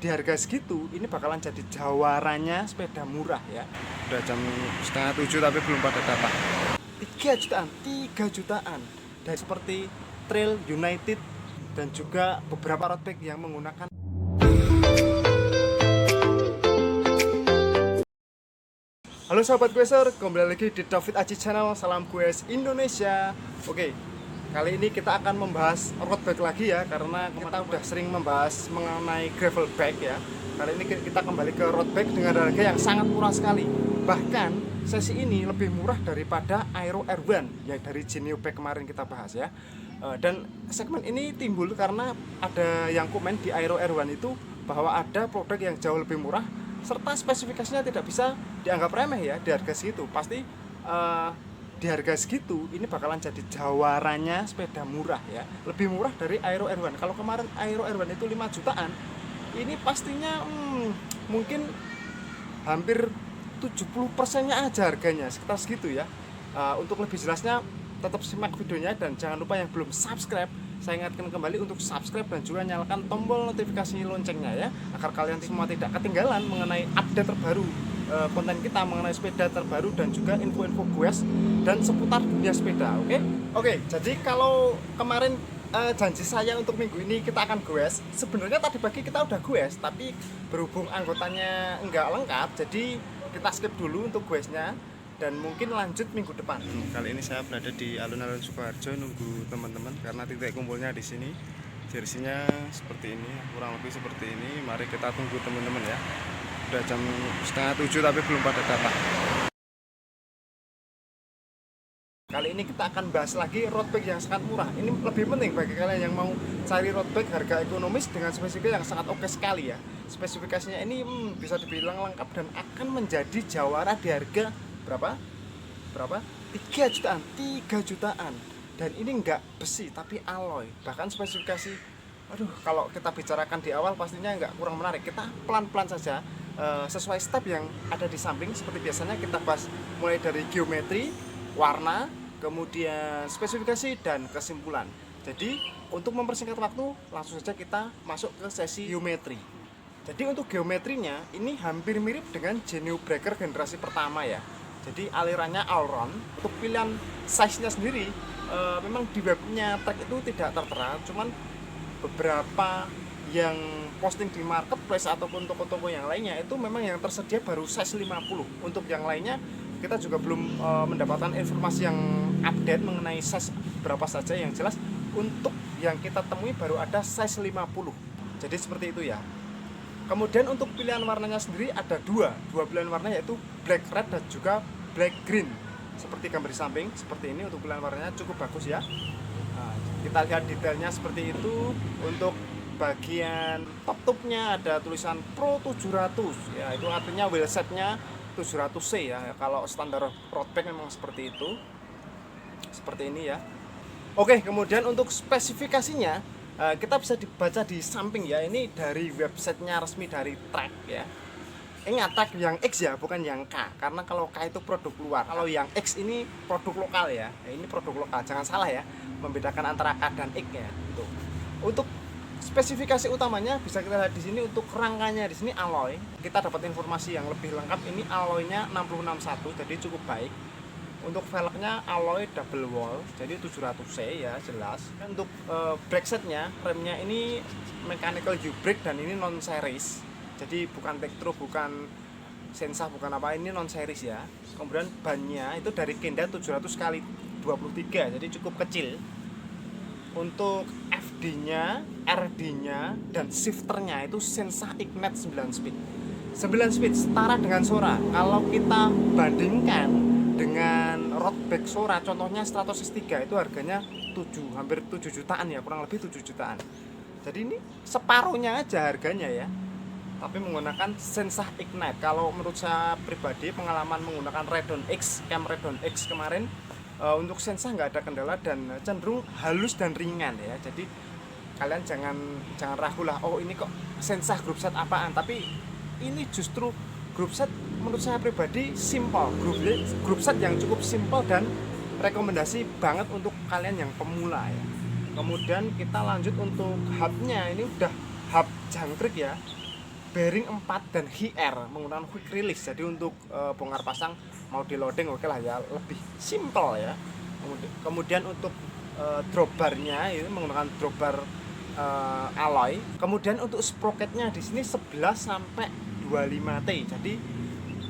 di harga segitu ini bakalan jadi jawarannya sepeda murah ya. Udah jam setengah 7 tapi belum pada datang. 3 jutaan dan seperti Trail United dan juga beberapa road bike yang menggunakan. Halo sahabat Gueser, kembali lagi di David Aji Channel. Salam Gues Indonesia. Oke, kali ini kita akan membahas road bike lagi ya, karena kita udah sering membahas mengenai gravel bike ya. Kali ini kita kembali ke road bike dengan harga yang sangat murah sekali. Bahkan sesi ini lebih murah daripada Aero R1 yang dari Genio Bike kemarin kita bahas ya. Dan segmen ini timbul karena ada yang komen di Aero R1 itu bahwa ada produk yang jauh lebih murah serta spesifikasinya tidak bisa dianggap remeh ya di harga segitu. Pasti di harga segitu ini bakalan jadi jawarannya sepeda murah ya, lebih murah dari Aero R1. Kalau kemarin Aero R1 itu 5 jutaan, ini pastinya mungkin hampir 70%-nya aja harganya, sekitar segitu ya. Untuk lebih jelasnya tetap simak videonya dan jangan lupa yang belum subscribe, saya ingatkan kembali untuk subscribe dan juga nyalakan tombol notifikasi loncengnya ya, agar kalian semua tidak ketinggalan mengenai update terbaru konten kita mengenai sepeda terbaru dan juga info-info goes dan seputar dunia sepeda. Oke, jadi kalau kemarin janji saya untuk minggu ini kita akan goes, sebenarnya tadi pagi kita udah goes, tapi berhubung anggotanya nggak lengkap, jadi kita skip dulu untuk goesnya dan mungkin lanjut minggu depan. Kali ini saya berada di alun-alun Sukoharjo nunggu teman-teman karena titik kumpulnya di sini. Jersinya seperti ini, kurang lebih seperti ini. Mari kita tunggu teman-teman ya. Udah jam setengah 7 tapi belum pada datang. Kali ini kita akan bahas lagi road bike yang sangat murah. Ini lebih penting bagi kalian yang mau cari road bike harga ekonomis dengan spesifikasi yang sangat oke sekali ya. Spesifikasinya ini bisa dibilang lengkap dan akan menjadi jawara di harga berapa? 3 jutaan. Dan ini enggak besi tapi alloy. Bahkan spesifikasi, kalau kita bicarakan di awal pastinya enggak kurang menarik. Kita pelan-pelan saja sesuai step yang ada di samping. Seperti biasanya kita bahas mulai dari geometri, warna, kemudian spesifikasi dan kesimpulan. Jadi untuk mempersingkat waktu, langsung saja kita masuk ke sesi geometri. Jadi untuk geometrinya ini hampir mirip dengan Genio Breaker generasi pertama ya. Jadi alirannya all-round. Untuk pilihan size-nya sendiri memang di webnya Trek itu tidak tertera, cuman beberapa yang posting di marketplace ataupun toko-toko yang lainnya itu memang yang tersedia baru size 50. Untuk yang lainnya kita juga belum mendapatkan informasi yang update mengenai size berapa saja. Yang jelas untuk yang kita temui baru ada size 50. Jadi seperti itu ya. Kemudian untuk pilihan warnanya sendiri ada dua pilihan warna, yaitu black red dan juga black green. Seperti gambar di samping, seperti ini untuk pilihan warnanya cukup bagus ya. Nah, kita lihat detailnya seperti itu. Untuk bagian top-topnya ada tulisan Pro 700 ya, itu artinya wheelsetnya 700C ya. Kalau standar road bike memang seperti itu. Seperti ini ya. Oke, kemudian untuk spesifikasinya kita bisa dibaca di samping ya. Ini dari websitenya resmi dari Trek ya. Ingat Trek yang X ya, bukan yang K. Karena kalau K itu produk luar, kalau yang X ini produk lokal ya. Ini produk lokal, jangan salah ya, membedakan antara K dan X ya. Untuk spesifikasi utamanya bisa kita lihat di sini. Untuk rangkanya di sini alloy. Kita dapat informasi yang lebih lengkap. Ini alloynya 661, jadi cukup baik. Untuk velgnya alloy double wall, jadi 700C ya, jelas. Untuk brake setnya, remnya ini mechanical U-brake dan ini non series. Jadi bukan Tektro, bukan Sensah, bukan apa, ini non series ya. Kemudian bannya itu dari Kenda 700 kali 23, jadi cukup kecil. Untuk FD-nya, RD-nya dan shifternya itu Sensah Ignite 9 speed. 9 speed setara dengan Sora. Kalau kita bandingkan dengan road bike Sora, contohnya Stratos S3 itu harganya hampir 7 jutaan ya, kurang lebih 7 jutaan. Jadi ini separuhnya aja harganya ya, tapi menggunakan Sensah Ignite. Kalau menurut saya pribadi, pengalaman menggunakan Redon X, Cam Redon X kemarin, untuk Sensah nggak ada kendala dan cenderung halus dan ringan ya. Jadi kalian jangan ragu lah, oh ini kok Sensah grup set apaan, tapi ini justru grup set menurut saya pribadi simple, grup set yang cukup simple dan rekomendasi banget untuk kalian yang pemula ya. Kemudian kita lanjut untuk hubnya, ini udah hub jangkrik ya. bearing 4 dan HR menggunakan quick release. Jadi untuk bongkar pasang mau di loading oke lah ya, lebih simple ya. Kemudian untuk drop barnya ini menggunakan drop bar alloy. Kemudian untuk sprocketnya di sini 11 sampai 25T. Jadi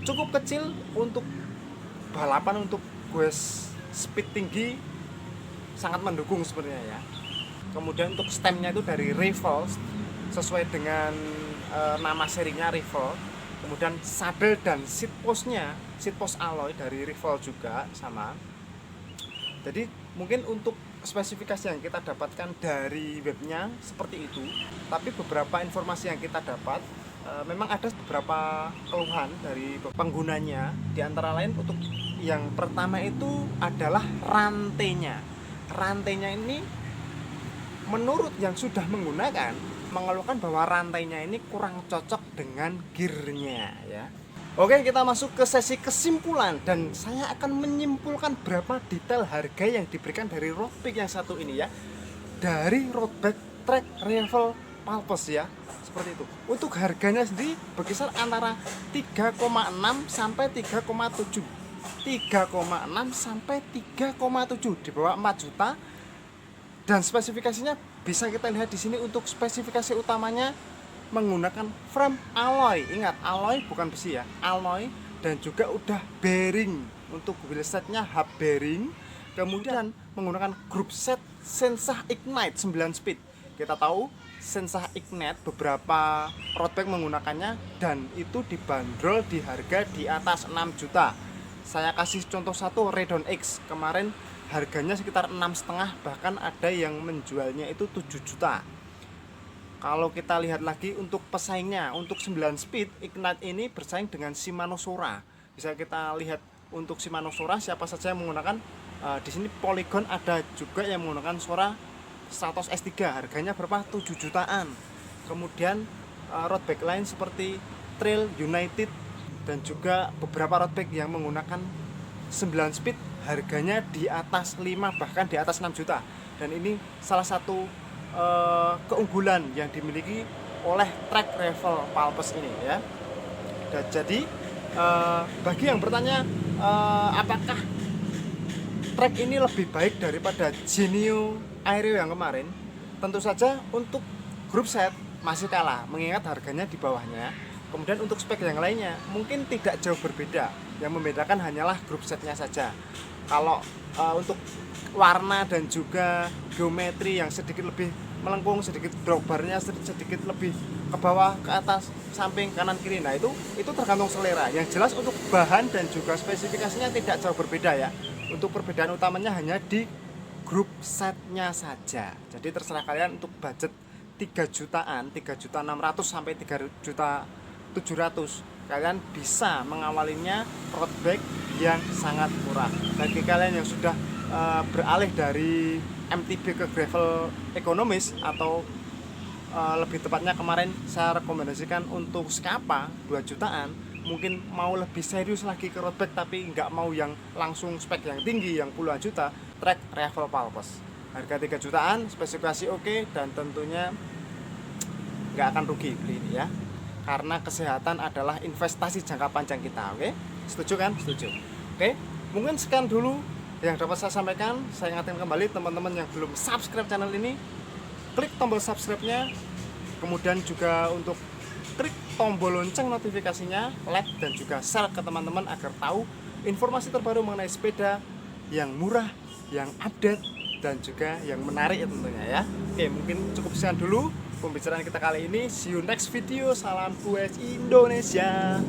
cukup kecil untuk balapan, untuk quest speed tinggi sangat mendukung sebenarnya ya. Kemudian untuk stemnya itu dari Rival sesuai dengan nama serinya Rival. Kemudian saddle dan seat postnya, seat post alloy dari Rival juga sama. Jadi mungkin untuk spesifikasi yang kita dapatkan dari webnya seperti itu. Tapi beberapa informasi yang kita dapat memang ada beberapa keluhan dari penggunanya. Di antara lain untuk yang pertama itu adalah rantainya. Rantainya ini menurut yang sudah menggunakan mengeluhkan bahwa rantainya ini kurang cocok dengan gearnya ya. Oke, kita masuk ke sesi kesimpulan dan saya akan menyimpulkan berapa detail harga yang diberikan dari road bike yang satu ini ya. Dari road bike Trek Revel Palpes ya. Seperti itu. Untuk harganya sendiri berkisar antara 3,6 sampai 3,7. 3,6 sampai 3,7 di bawah 4 juta. Dan spesifikasinya bisa kita lihat di sini. Untuk spesifikasi utamanya menggunakan frame alloy. Ingat, alloy bukan besi ya, alloy. Dan juga udah bearing. Untuk wheelsetnya hub bearing. Kemudian menggunakan group set Sensah Ignite 9 speed. Kita tahu Sensah Ignite beberapa road bike menggunakannya dan itu dibanderol di harga di atas 6 juta. Saya kasih contoh satu, Redon X kemarin harganya sekitar 6,5, bahkan ada yang menjualnya itu 7 juta. Kalau kita lihat lagi untuk pesaingnya, untuk 9 speed Ignite ini bersaing dengan Shimano Sora. Bisa kita lihat untuk Shimano Sora siapa saja yang menggunakan. Di sini Polygon ada juga yang menggunakan Sora Stratos S3, harganya berapa? 7 jutaan. Kemudian road bike lain seperti Trail United dan juga beberapa road bike yang menggunakan 9 speed harganya di atas 5 bahkan di atas 6 juta. Dan ini salah satu keunggulan yang dimiliki oleh Trek Revel Palpes ini ya. Dan jadi bagi yang bertanya apakah Trek ini lebih baik daripada Genio Aero yang kemarin, tentu saja untuk group set masih kalah mengingat harganya di bawahnya. Kemudian untuk spek yang lainnya mungkin tidak jauh berbeda, yang membedakan hanyalah group setnya saja. Kalau untuk warna dan juga geometri yang sedikit lebih melengkung, sedikit drop barnya sedikit lebih ke bawah, ke atas, samping, kanan, kiri, nah itu tergantung selera. Yang jelas untuk bahan dan juga spesifikasinya tidak jauh berbeda ya. Untuk perbedaan utamanya hanya di grup setnya saja. Jadi terserah kalian untuk budget 3 jutaan, 3.600.000 sampai 3.700.000, kalian bisa mengawalinya road bike yang sangat murah. Bagi kalian yang sudah beralih dari MTB ke gravel ekonomis atau lebih tepatnya kemarin saya rekomendasikan untuk Scapa 2 jutaan, mungkin mau lebih serius lagi ke road bike tapi nggak mau yang langsung spek yang tinggi yang puluhan juta, Trek Revel Palpes harga 3 jutaan, spesifikasi oke, dan tentunya nggak akan rugi beli ini ya, karena kesehatan adalah investasi jangka panjang kita. Oke, setuju kan? Setuju. Oke, mungkin sekian dulu yang dapat saya sampaikan. Saya ingatkan kembali teman-teman yang belum subscribe channel ini, klik tombol subscribe-nya, kemudian juga untuk klik tombol lonceng notifikasinya, like dan juga share ke teman-teman agar tahu informasi terbaru mengenai sepeda yang murah, yang update dan juga yang menarik ya tentunya ya. Oke, mungkin cukup sekian dulu pembicaraan kita kali ini. See you next video. Salam US Indonesia.